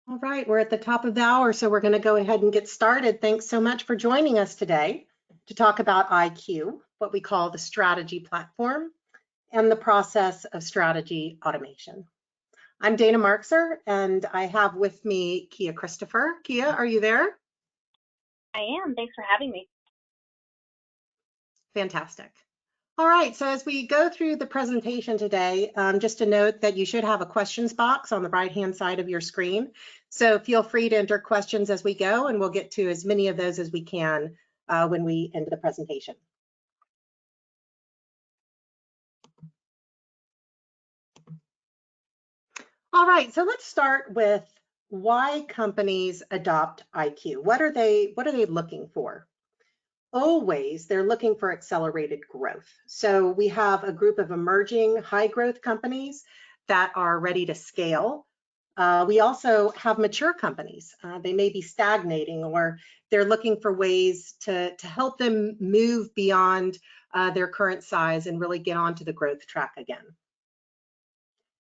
All right, we're at the top of the hour, so we're going to go ahead and get started. Thanks so much for joining us today to talk about ayeQ, what we call the strategy platform, and the process of strategy automation. I'm Dana Markser, and I have with me Kia Christopher. Kia, are you there? I am. Thanks for having me. Fantastic. All right, so as we go through the presentation today, just a note that you should have a questions box on the right-hand side of your screen. So feel free to enter questions as we go, and we'll get to as many of those as we can when we end the presentation. All right, so let's start with why companies adopt ayeQ. What are they looking for? Always, they're looking for accelerated growth. So we have a group of emerging high growth companies that are ready to scale. We also have mature companies. They may be stagnating, or they're looking for ways to help them move beyond their current size and really get onto the growth track again.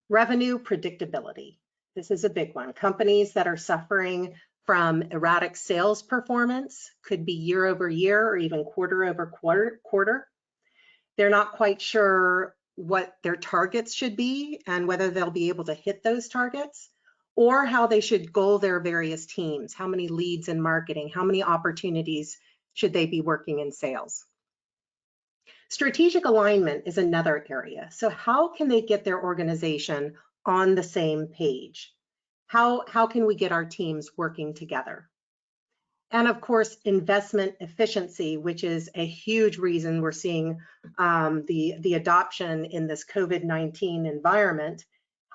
Revenue predictability. This is a big one. Companies that are suffering from erratic sales performance, could be year over year or even quarter over quarter. They're not quite sure what their targets should be and whether they'll be able to hit those targets, or how they should goal their various teams. How many leads in marketing? How many opportunities should they be working in sales? Strategic alignment is another area. So how can they get their organization on the same page? How can we get our teams working together? And of course, investment efficiency, which is a huge reason we're seeing the adoption in this COVID-19 environment.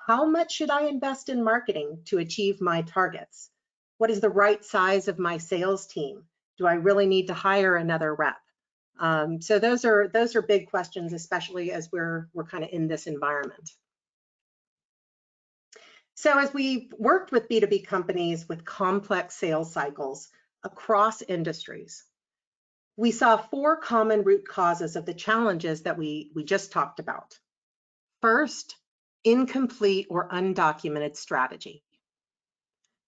How much should I invest in marketing to achieve my targets? What is the right size of my sales team? Do I really need to hire another rep? So those are big questions, especially as we're kind of in this environment. So as we've worked with B2B companies with complex sales cycles across industries, we saw 4 common root causes of the challenges that we just talked about. First, incomplete or undocumented strategy.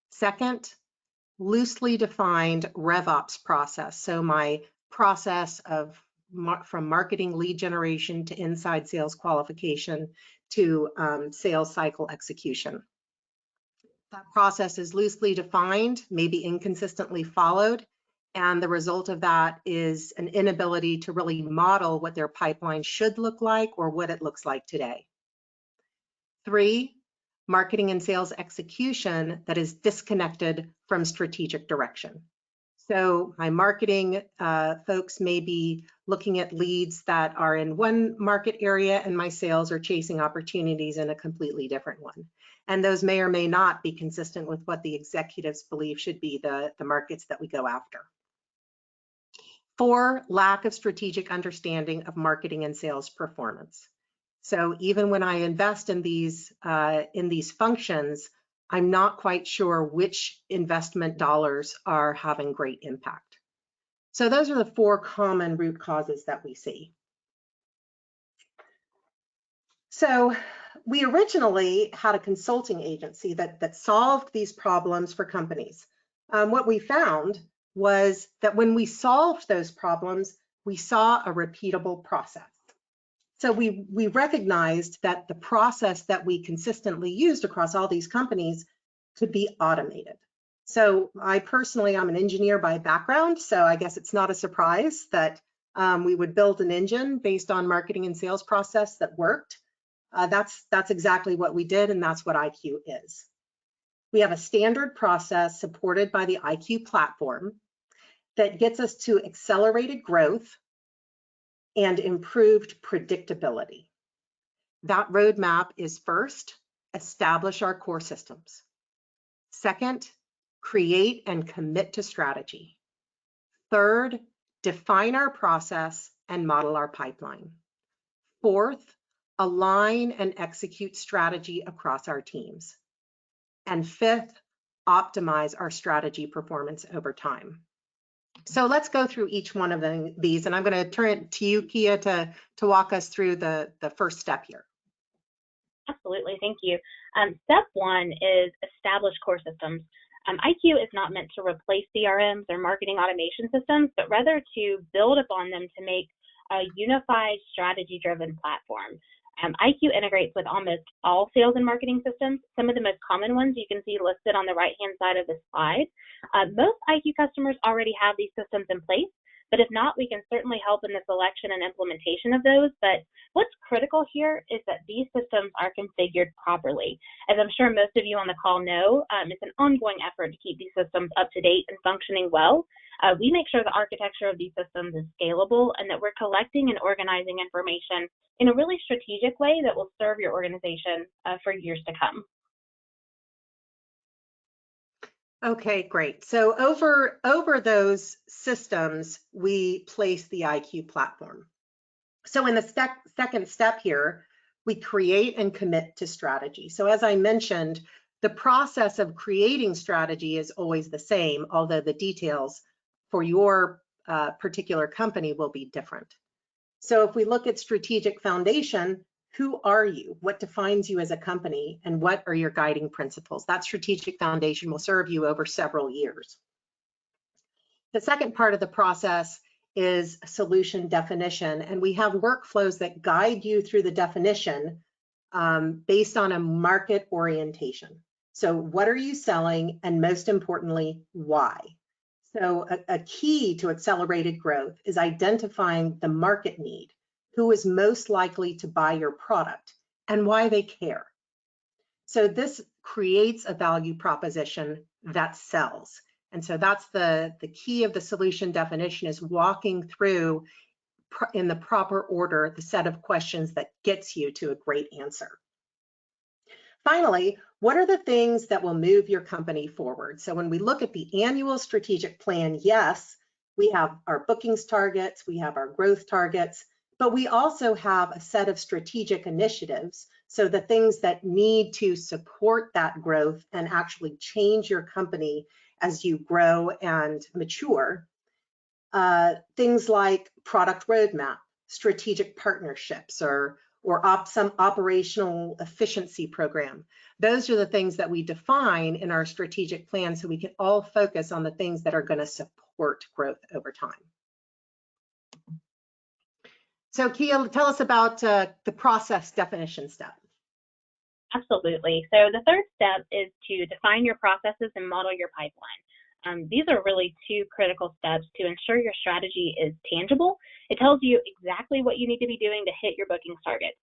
Second, loosely defined RevOps process. So my process from marketing lead generation to inside sales qualification to sales cycle execution. That process is loosely defined, maybe inconsistently followed, and the result of that is an inability to really model what their pipeline should look like or what it looks like today. 3, marketing and sales execution that is disconnected from strategic direction. So my marketing folks may be looking at leads that are in one market area, and my sales are chasing opportunities in a completely different one. And those may or may not be consistent with what the executives believe should be the markets that we go after. 4, lack of strategic understanding of marketing and sales performance. So even when I invest in these functions, I'm not quite sure which investment dollars are having great impact. So those are the 4 common root causes that we see. So we originally had a consulting agency that solved these problems for companies. What we found was that when we solved those problems, we saw a repeatable process. So we recognized that the process that we consistently used across all these companies could be automated. So I'm an engineer by background, so I guess it's not a surprise that we would build an engine based on marketing and sales process that worked. That's exactly what we did, and that's what ayeQ is. We have a standard process supported by the ayeQ platform that gets us to accelerated growth and improved predictability. That roadmap is first, establish our core systems. Second, create and commit to strategy. Third, define our process and model our pipeline. Fourth, align and execute strategy across our teams. And fifth, optimize our strategy performance over time. So let's go through each one of these, and I'm going to turn it to you, Kia, to walk us through the first step here. Absolutely, thank you. Step one is establish core systems. ayeQ is not meant to replace CRMs or marketing automation systems, but rather to build upon them to make a unified strategy-driven platform. ayeQ integrates with almost all sales and marketing systems. Some of the most common ones you can see listed on the right-hand side of the slide. Most ayeQ customers already have these systems in place, but if not, we can certainly help in the selection and implementation of those. But what's critical here is that these systems are configured properly. As I'm sure most of you on the call know, it's an ongoing effort to keep these systems up to date and functioning well. We make sure the architecture of these systems is scalable and that we're collecting and organizing information in a really strategic way that will serve your organization for years to come. Okay, great. So over those systems, we place the ayeQ platform. So in the second step here, we create and commit to strategy. So as I mentioned, the process of creating strategy is always the same, although the details for your particular company will be different. So if we look at strategic foundation, who are you? What defines you as a company? And what are your guiding principles? That strategic foundation will serve you over several years. The second part of the process is solution definition, and we have workflows that guide you through the definition based on a market orientation. So what are you selling, and most importantly, why? So a key to accelerated growth is identifying the market need, who is most likely to buy your product, and why they care. So this creates a value proposition that sells. And so that's the key of the solution definition, is walking through in the proper order the set of questions that gets you to a great answer. Finally, what are the things that will move your company forward? So when we look at the annual strategic plan, yes, we have our bookings targets, we have our growth targets, but we also have a set of strategic initiatives. So the things that need to support that growth and actually change your company as you grow and mature. Things like product roadmap, strategic partnerships, or some operational efficiency program. Those are the things that we define in our strategic plan, so we can all focus on the things that are going to support growth over time. So Kia, tell us about the process definition step. Absolutely. So the third step is to define your processes and model your pipeline. These are really two critical steps to ensure your strategy is tangible. It tells you exactly what you need to be doing to hit your bookings targets.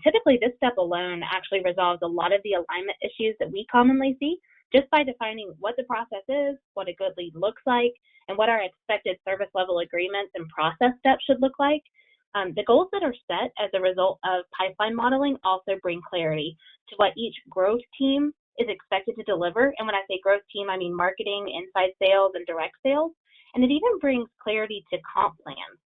Typically, this step alone actually resolves a lot of the alignment issues that we commonly see, just by defining what the process is, what a good lead looks like, and what our expected service level agreements and process steps should look like. The goals that are set as a result of pipeline modeling also bring clarity to what each growth team is expected to deliver. And when I say growth team, I mean marketing, inside sales, and direct sales. And it even brings clarity to comp plans.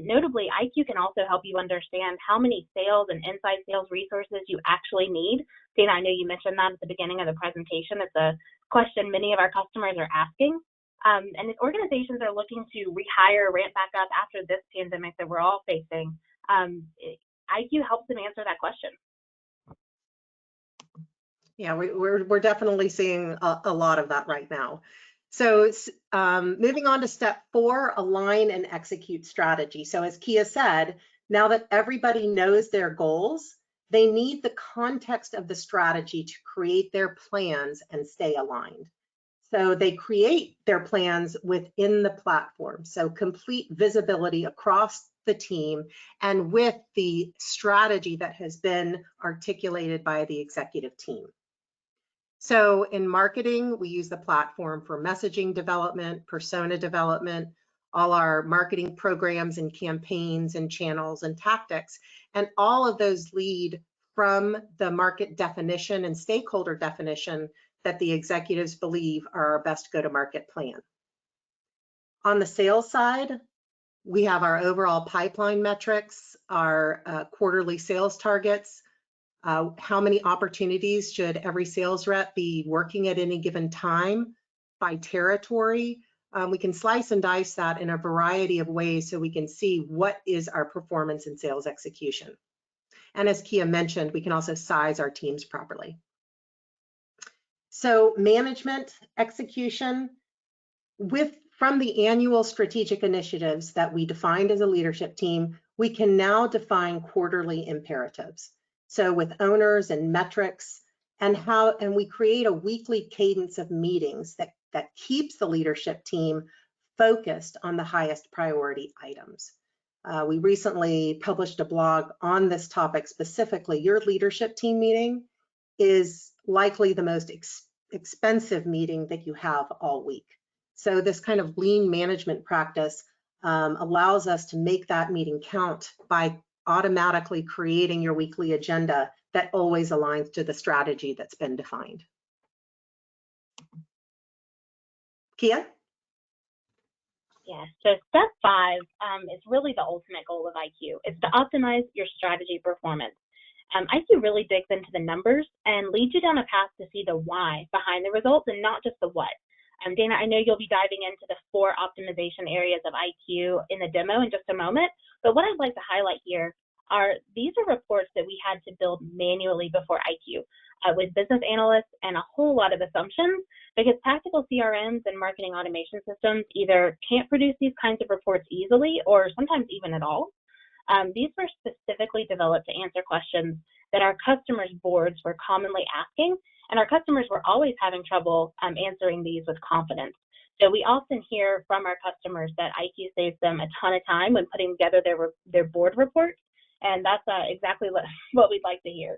Notably, ayeQ can also help you understand how many sales and inside sales resources you actually need. Dana, I know you mentioned that at the beginning of the presentation. It's a question many of our customers are asking. And if organizations are looking to rehire, ramp back up after this pandemic that we're all facing, ayeQ helps them answer that question. Yeah, we're definitely seeing a lot of that right now. So moving on to step 4, align and execute strategy. So as Kia said, now that everybody knows their goals, they need the context of the strategy to create their plans and stay aligned. So they create their plans within the platform. So complete visibility across the team and with the strategy that has been articulated by the executive team. So in marketing, we use the platform for messaging development, persona development, all our marketing programs and campaigns and channels and tactics, and all of those lead from the market definition and stakeholder definition that the executives believe are our best go-to-market plan. On the sales side, we have our overall pipeline metrics, our quarterly sales targets, how many opportunities should every sales rep be working at any given time by territory. We can slice and dice that in a variety of ways so we can see what is our performance in sales execution. And as Kia mentioned, we can also size our teams properly. So management execution, from the annual strategic initiatives that we defined as a leadership team, we can now define quarterly imperatives. So with owners and metrics, and we create a weekly cadence of meetings that keeps the leadership team focused on the highest priority items. We recently published a blog on this topic specifically. Your leadership team meeting is likely the most expensive meeting that you have all week. So this kind of lean management practice allows us to make that meeting count by automatically creating your weekly agenda that always aligns to the strategy that's been defined. Kia? Yes, so step 5 is really the ultimate goal of ayeQ. It's to optimize your strategy performance. ayeQ really digs into the numbers and leads you down a path to see the why behind the results and not just the what. Dana, I know you'll be diving into the 4 optimization areas of ayeQ in the demo in just a moment, but what I'd like to highlight here are these are reports that we had to build manually before ayeQ with business analysts and a whole lot of assumptions, because tactical CRMs and marketing automation systems either can't produce these kinds of reports easily or sometimes even at all. These were specifically developed to answer questions that our customers' boards were commonly asking, and our customers were always having trouble answering these with confidence. So we often hear from our customers that ayeQ saves them a ton of time when putting together their board reports, and that's exactly what we'd like to hear.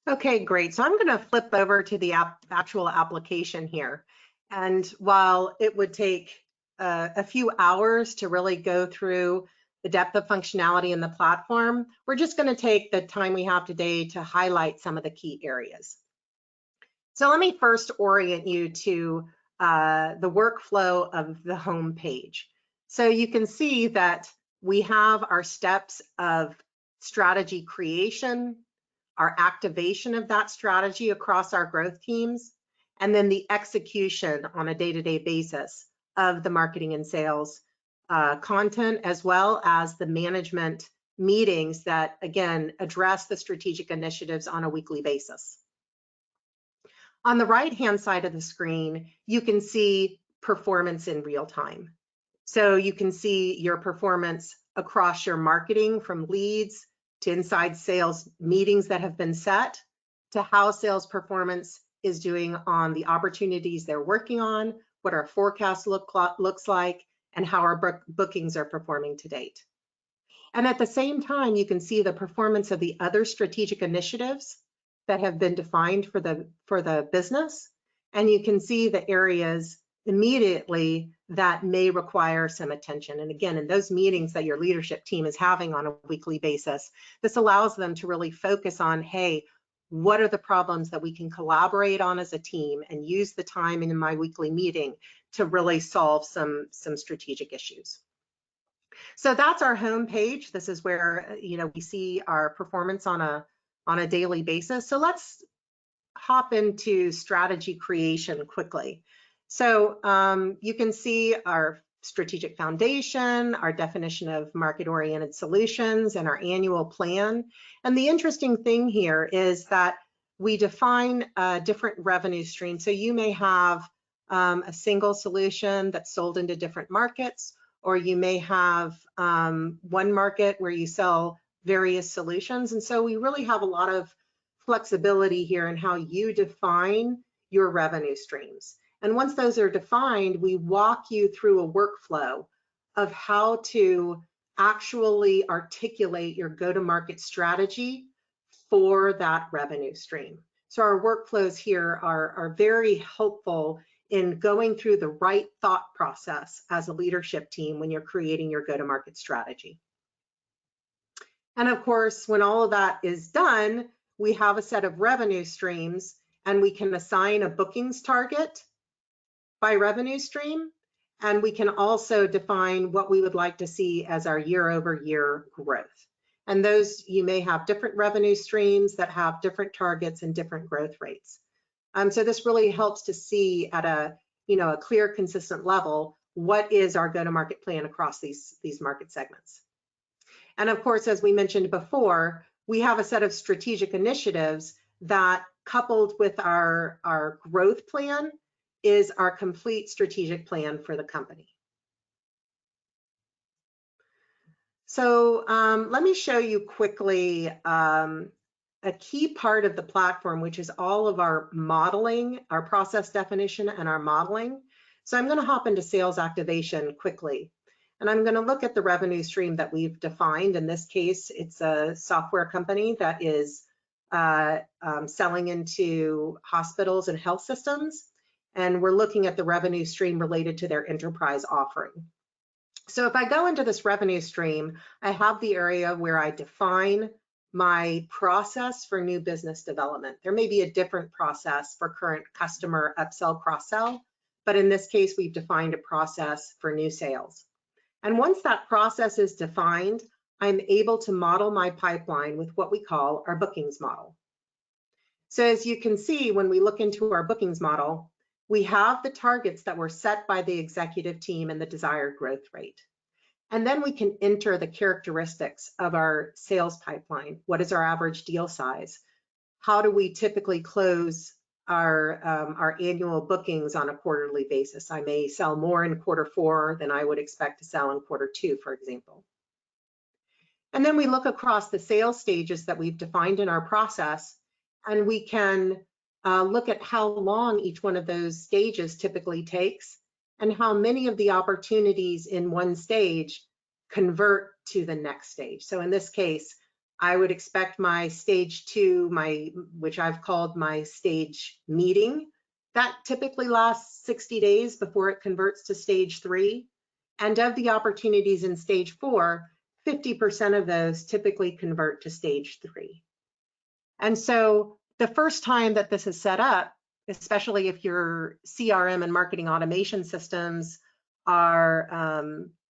Okay, great. So I'm going to flip over to the actual application here. And while it would take a few hours to really go through the depth of functionality in the platform, we're just going to take the time we have today to highlight some of the key areas. So let me first orient you to the workflow of the home page. So you can see that we have our steps of strategy creation, our activation of that strategy across our growth teams, and then the execution on a day-to-day basis of the marketing and sales content, as well as the management meetings that, again, address the strategic initiatives on a weekly basis. On the right-hand side of the screen, you can see performance in real time. So you can see your performance across your marketing, from leads to inside sales meetings that have been set, to how sales performance is doing on the opportunities they're working on, what our forecast looks like, and how our bookings are performing to date. And at the same time, you can see the performance of the other strategic initiatives that have been defined for the business, and you can see the areas immediately that may require some attention. And again, in those meetings that your leadership team is having on a weekly basis, this allows them to really focus on, hey, what are the problems that we can collaborate on as a team, and use the time in my weekly meeting to really solve some strategic issues. So that's our home page. This is where we see our performance on a daily basis. So let's hop into strategy creation quickly. So you can see our strategic foundation, our definition of market-oriented solutions, and our annual plan. And the interesting thing here is that we define different revenue streams. So you may have a single solution that's sold into different markets, or you may have one market where you sell various solutions. And so we really have a lot of flexibility here in how you define your revenue streams. And once those are defined, we walk you through a workflow of how to actually articulate your go-to-market strategy for that revenue stream. So our workflows here are very helpful in going through the right thought process as a leadership team when you're creating your go-to-market strategy. And of course, when all of that is done, we have a set of revenue streams, and we can assign a bookings target by revenue stream, and we can also define what we would like to see as our year-over-year growth. And those, you may have different revenue streams that have different targets and different growth rates. So this really helps to see at a clear, consistent level what is our go-to-market plan across these market segments. And of course, as we mentioned before, we have a set of strategic initiatives that, coupled with our growth plan, is our complete strategic plan for the company. So let me show you quickly a key part of the platform, which is all of our modeling, our process definition, and our modeling. So I'm going to hop into sales activation quickly. And I'm going to look at the revenue stream that we've defined. In this case, it's a software company that is selling into hospitals and health systems. And we're looking at the revenue stream related to their enterprise offering. So if I go into this revenue stream, I have the area where I define my process for new business development. There may be a different process for current customer upsell, cross-sell, but in this case, we've defined a process for new sales. And once that process is defined, I'm able to model my pipeline with what we call our bookings model. So as you can see, when we look into our bookings model, we have the targets that were set by the executive team and the desired growth rate. And then we can enter the characteristics of our sales pipeline. What is our average deal size? How do we typically close our annual bookings on a quarterly basis? I may sell more in Q4 than I would expect to sell in Q2, for example. And then we look across the sales stages that we've defined in our process, and we can look at how long each one of those stages typically takes and how many of the opportunities in one stage convert to the next stage. So in this case, I would expect my stage 2, which I've called my stage meeting, that typically lasts 60 days before it converts to stage 3. And of the opportunities in stage 4, 50% of those typically convert to stage 3. And so the first time that this is set up, especially if your CRM and marketing automation systems are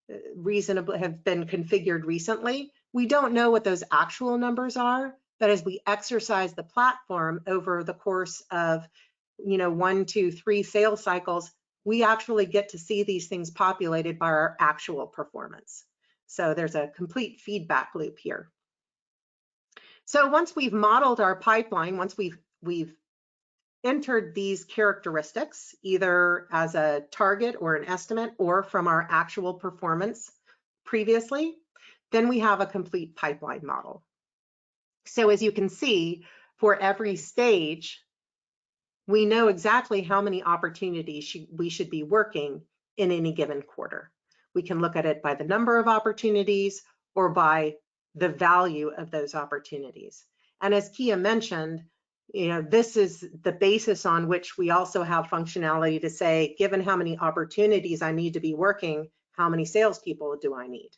have been configured recently, we don't know what those actual numbers are, but as we exercise the platform over the course of 1, 2, 3 sales cycles, we actually get to see these things populated by our actual performance. So there's a complete feedback loop here. So once we've modeled our pipeline, once we've entered these characteristics, either as a target or an estimate or from our actual performance previously, then we have a complete pipeline model. So as you can see, for every stage, we know exactly how many opportunities we should be working in any given quarter. We can look at it by the number of opportunities or by the value of those opportunities. And as Kia mentioned, this is the basis on which we also have functionality to say, given how many opportunities I need to be working, how many salespeople do I need?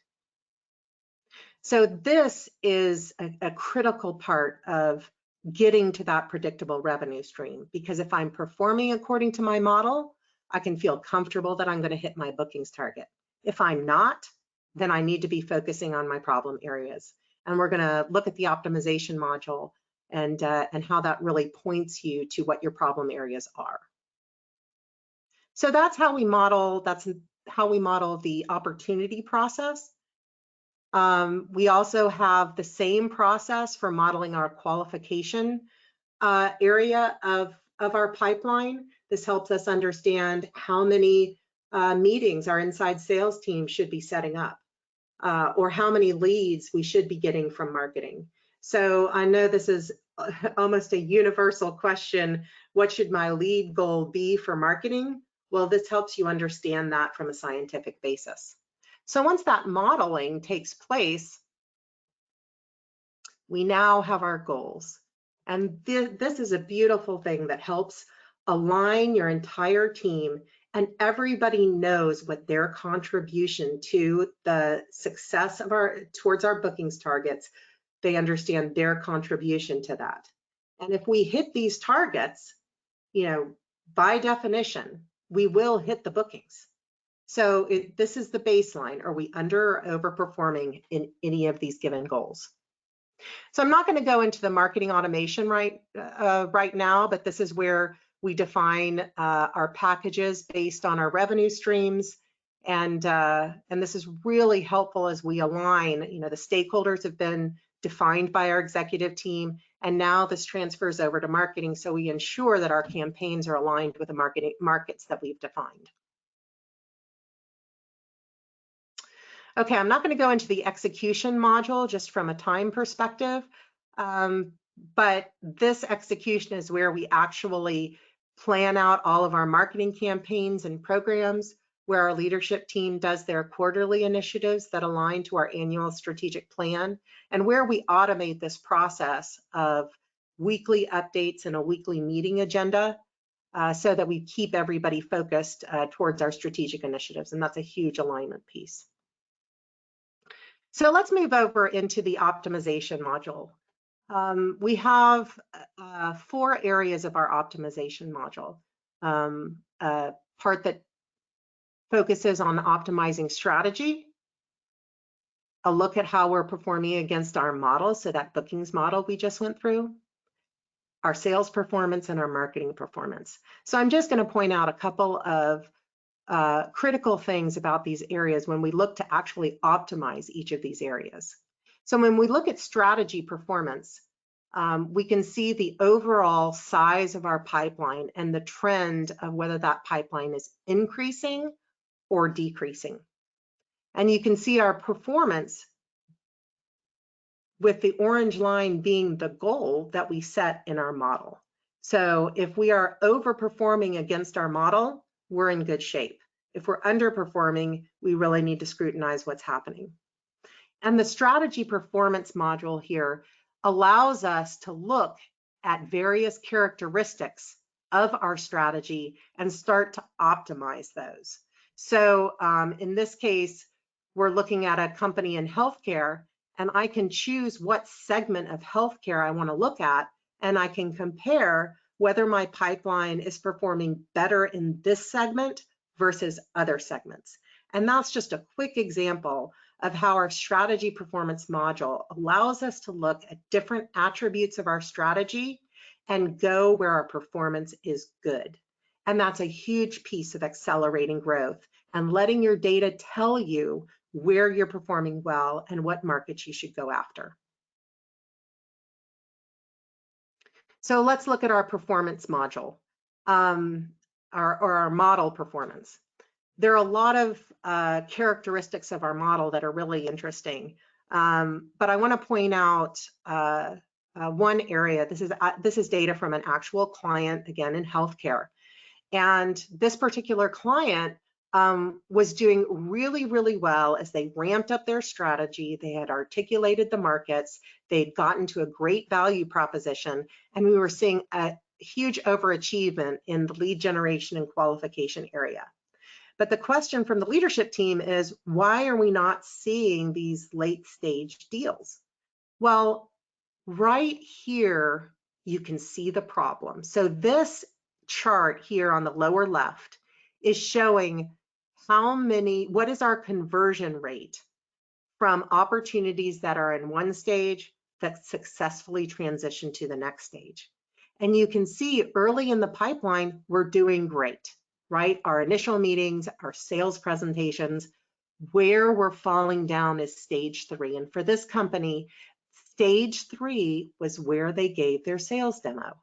So this is a critical part of getting to that predictable revenue stream, because if I'm performing according to my model, I can feel comfortable that I'm going to hit my bookings target. If I'm not, then I need to be focusing on my problem areas. And we're going to look at the optimization module and how that really points you to what your problem areas are. So that's how we model. That's how we model the opportunity process. We also have the same process for modeling our qualification area of our pipeline. This helps us understand how many meetings our inside sales team should be setting up, or how many leads we should be getting from marketing. So I know this is almost a universal question. What should my lead goal be for marketing? Well, this helps you understand that from a scientific basis. So once that modeling takes place, we now have our goals. And this is a beautiful thing that helps align your entire team, and everybody knows what their contribution to the success of towards our bookings targets. They understand their contribution to that. And if we hit these targets, by definition, we will hit the bookings. So this is the baseline. Are we under or overperforming in any of these given goals? So I'm not going to go into the marketing automation right now, but this is where we define our packages based on our revenue streams. And this is really helpful as we align. The stakeholders have been defined by our executive team, and now this transfers over to marketing, so we ensure that our campaigns are aligned with the markets that we've defined. Okay, I'm not going to go into the execution module just from a time perspective, but this execution is where we actually plan out all of our marketing campaigns and programs, where our leadership team does their quarterly initiatives that align to our annual strategic plan, and where we automate this process of weekly updates and a weekly meeting agenda so that we keep everybody focused towards our strategic initiatives, and that's a huge alignment piece. So let's move over into the optimization module. We have 4 areas of our optimization module. A part that focuses on optimizing strategy, a look at how we're performing against our model, so that bookings model we just went through, our sales performance, and our marketing performance. So I'm just going to point out a couple of critical things about these areas when we look to actually optimize each of these areas. So when we look at strategy performance, we can see the overall size of our pipeline and the trend of whether that pipeline is increasing or decreasing. And you can see our performance with the orange line being the goal that we set in our model. So if we are overperforming against our model, we're in good shape. If we're underperforming, we really need to scrutinize what's happening. And the strategy performance module here allows us to look at various characteristics of our strategy and start to optimize those. So in this case, we're looking at a company in healthcare, and I can choose what segment of healthcare I want to look at, and I can compare whether my pipeline is performing better in this segment versus other segments. And that's just a quick example of how our strategy performance module allows us to look at different attributes of our strategy and go where our performance is good. And that's a huge piece of accelerating growth and letting your data tell you where you're performing well and what markets you should go after. So let's look at our performance module, our model performance. There are a lot of characteristics of our model that are really interesting, but I want to point out one area. This is data from an actual client, again in healthcare, and this particular client was doing really, really well as they ramped up their strategy. They had articulated the markets, they'd gotten to a great value proposition, and we were seeing a huge overachievement in the lead generation and qualification area. But the question from the leadership team is, why are we not seeing these late stage deals? Well, right here, you can see the problem. So this chart here on the lower left is showing what is our conversion rate from opportunities that are in one stage that successfully transition to the next stage. And you can see early in the pipeline, we're doing great, right? Our initial meetings, our sales presentations, where we're falling down is stage 3. And for this company, stage 3 was where they gave their sales demo.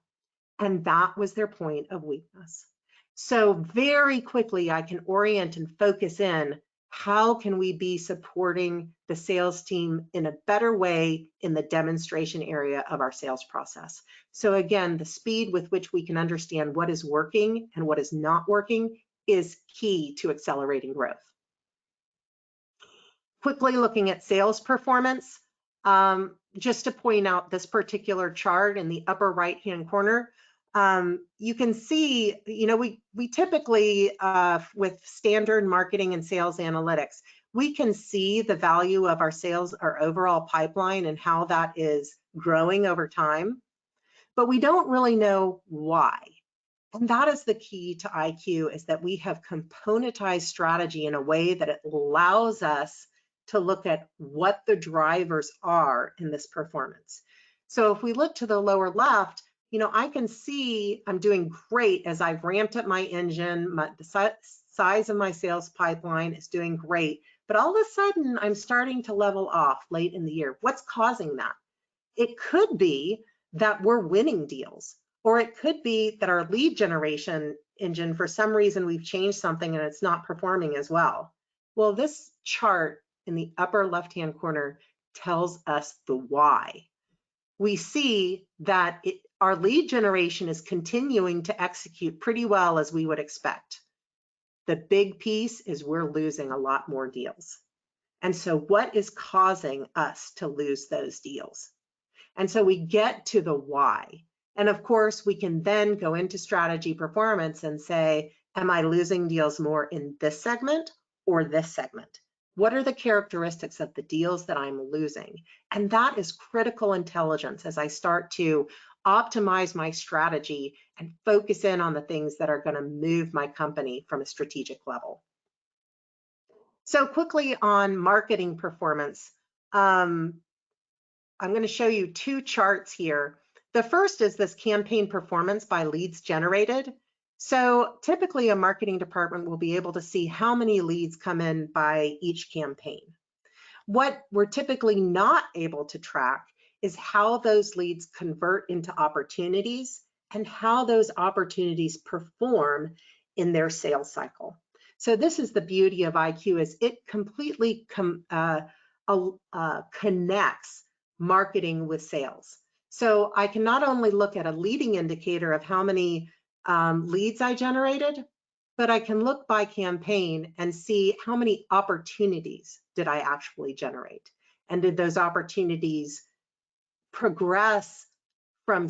And that was their point of weakness. So very quickly, I can orient and focus in, how can we be supporting the sales team in a better way in the demonstration area of our sales process? So again, the speed with which we can understand what is working and what is not working is key to accelerating growth. Quickly looking at sales performance, just to point out this particular chart in the upper right-hand corner, you can see, we typically, with standard marketing and sales analytics, we can see the value of our sales, our overall pipeline, and how that is growing over time, but we don't really know why. And that is the key to ayeQ, is that we have componentized strategy in a way that it allows us to look at what the drivers are in this performance. So if we look to the lower left, I can see I'm doing great as I've ramped up my engine. The size of my sales pipeline is doing great, but all of a sudden I'm starting to level off late in the year. What's causing that? It could be that we're winning deals, or it could be that our lead generation engine, for some reason, we've changed something and it's not performing as well. Well, this chart in the upper left-hand corner tells us the why. We see that our lead generation is continuing to execute pretty well as we would expect. The big piece is we're losing a lot more deals. And so what is causing us to lose those deals? And so we get to the why. And of course, we can then go into strategy performance and say, am I losing deals more in this segment or this segment? What are the characteristics of the deals that I'm losing? And that is critical intelligence as I start to optimize my strategy and focus in on the things that are going to move my company from a strategic level. So quickly on marketing performance, I'm going to show you two charts here. The first is this campaign performance by leads generated. So typically a marketing department will be able to see how many leads come in by each campaign. What we're typically not able to track is how those leads convert into opportunities and how those opportunities perform in their sales cycle. So this is the beauty of ayeQ, is it completely connects marketing with sales. So I can not only look at a leading indicator of how many leads I generated, but I can look by campaign and see how many opportunities did I actually generate. And did those opportunities progress from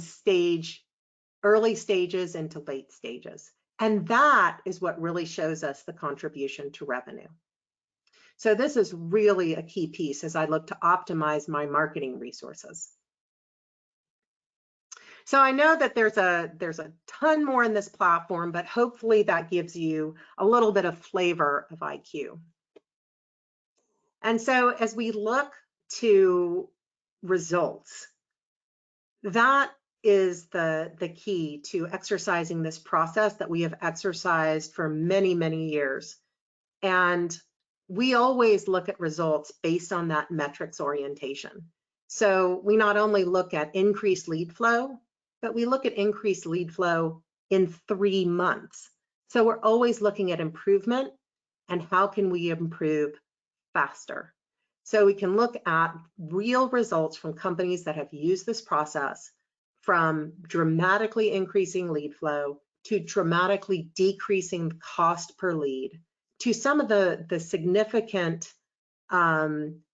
early stages into late stages? And that is what really shows us the contribution to revenue. So this is really a key piece as I look to optimize my marketing resources. So I know that there's a ton more in this platform, but hopefully that gives you a little bit of flavor of ayeQ. And so as we look to results, that is the key to exercising this process that we have exercised for many, many years. And we always look at results based on that metrics orientation. So we not only look at increased lead flow, but we look at increased lead flow in 3 months. So we're always looking at improvement and how can we improve faster. So we can look at real results from companies that have used this process, from dramatically increasing lead flow to dramatically decreasing the cost per lead, to some of the significant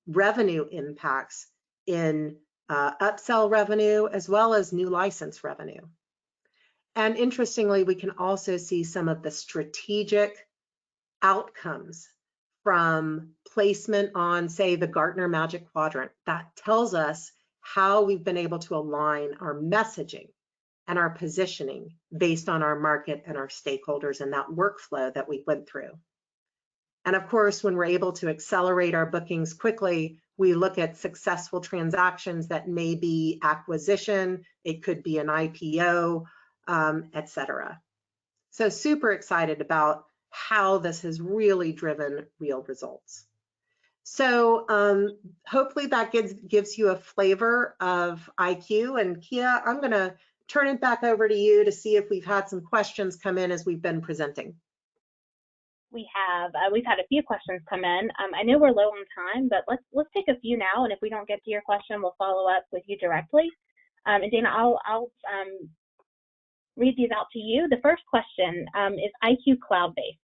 revenue impacts in upsell revenue as well as new license revenue. And interestingly, we can also see some of the strategic outcomes from placement on, say, the Gartner Magic Quadrant. That tells us how we've been able to align our messaging and our positioning based on our market and our stakeholders and that workflow that we went through. And of course, when we're able to accelerate our bookings quickly, we look at successful transactions that may be acquisition, it could be an IPO, et cetera. So super excited about how this has really driven real results. So hopefully that gives you a flavor of ayeQ. And Kia, I'm going to turn it back over to you to see if we've had some questions come in as we've been presenting. We have. We've had a few questions come in. I know we're low on time, but let's take a few now. And if we don't get to your question, we'll follow up with you directly. And Dana, I'll read these out to you. The first question is ayeQ cloud-based?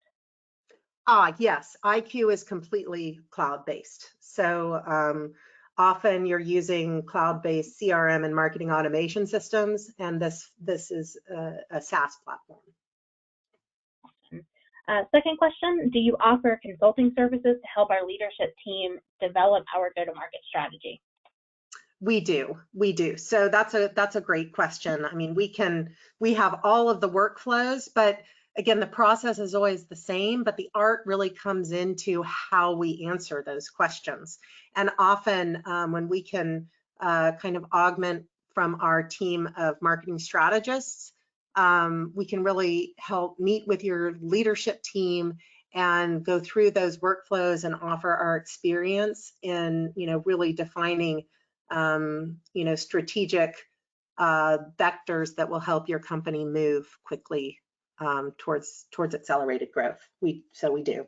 Yes, ayeQ is completely cloud-based. So often you're using cloud-based CRM and marketing automation systems, and this is a SaaS platform. Second question, do you offer consulting services to help our leadership team develop our go-to-market strategy? We do. So that's a great question. I mean, we have all of the workflows, but again, the process is always the same, but the art really comes into how we answer those questions. And often when we can kind of augment from our team of marketing strategists, we can really help meet with your leadership team and go through those workflows and offer our experience in, really defining, strategic vectors that will help your company move quickly towards accelerated growth. So we do.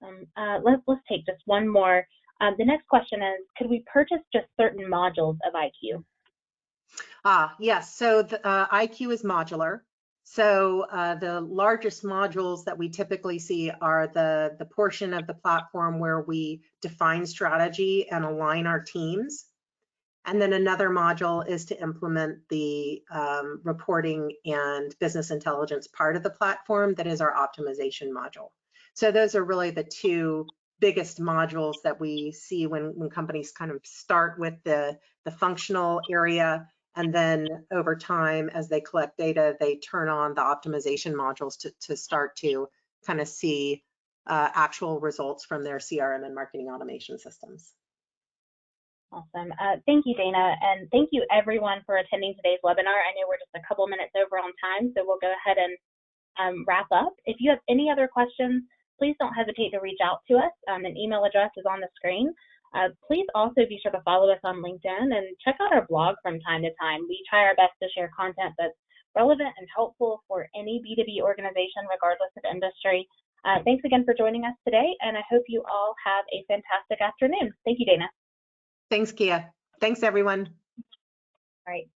Let's take just one more. The next question is, could we purchase just certain modules of ayeQ? Yes, so the, ayeQ is modular. So the largest modules that we typically see are the portion of the platform where we define strategy and align our teams. And then another module is to implement the reporting and business intelligence part of the platform that is our optimization module. So those are really the two biggest modules that we see when companies kind of start with the functional area, and then over time, as they collect data, they turn on the optimization modules to start to kind of see actual results from their CRM and marketing automation systems. Awesome. Thank you, Dana. And thank you, everyone, for attending today's webinar. I know we're just a couple minutes over on time, so we'll go ahead and wrap up. If you have any other questions, please don't hesitate to reach out to us. An email address is on the screen. Please also be sure to follow us on LinkedIn and check out our blog from time to time. We try our best to share content that's relevant and helpful for any B2B organization, regardless of industry. Thanks again for joining us today, and I hope you all have a fantastic afternoon. Thank you, Dana. Thanks, Kia. Thanks, everyone. All right.